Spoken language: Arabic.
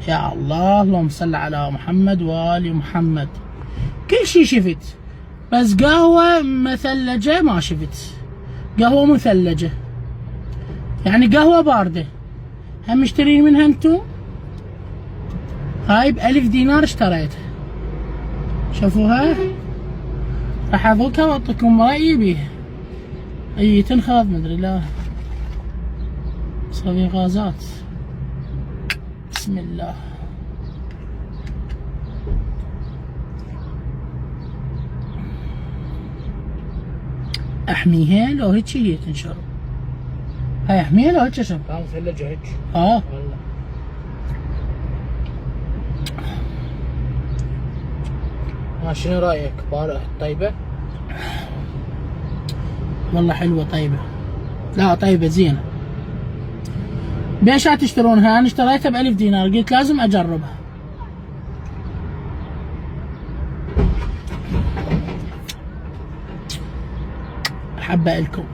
يا الله، اللهم صل على محمد وآل محمد. كل شي شفت، بس قهوة مثلجة ما شفت. قهوة مثلجة يعني قهوة باردة. هم مشترين منها انتم؟ هاي ب1000 دينار اشتريتها. شوفوها، راح اذوقها واعطيكم رأيي بيها. اي تنخذ مدري، لا تسوي غازات. بسم الله. احميها لو هيك هي تنشرب. هاي احميها لو هيك اشرب. مثلجة هيك. والله. شنو رايك؟ طيبه؟ والله حلوه طيبه. لا طيبه زينه. بيش تشترونها؟ انا اشتريتها ب1000 دينار، قلت لازم اجربها. حبه لكم.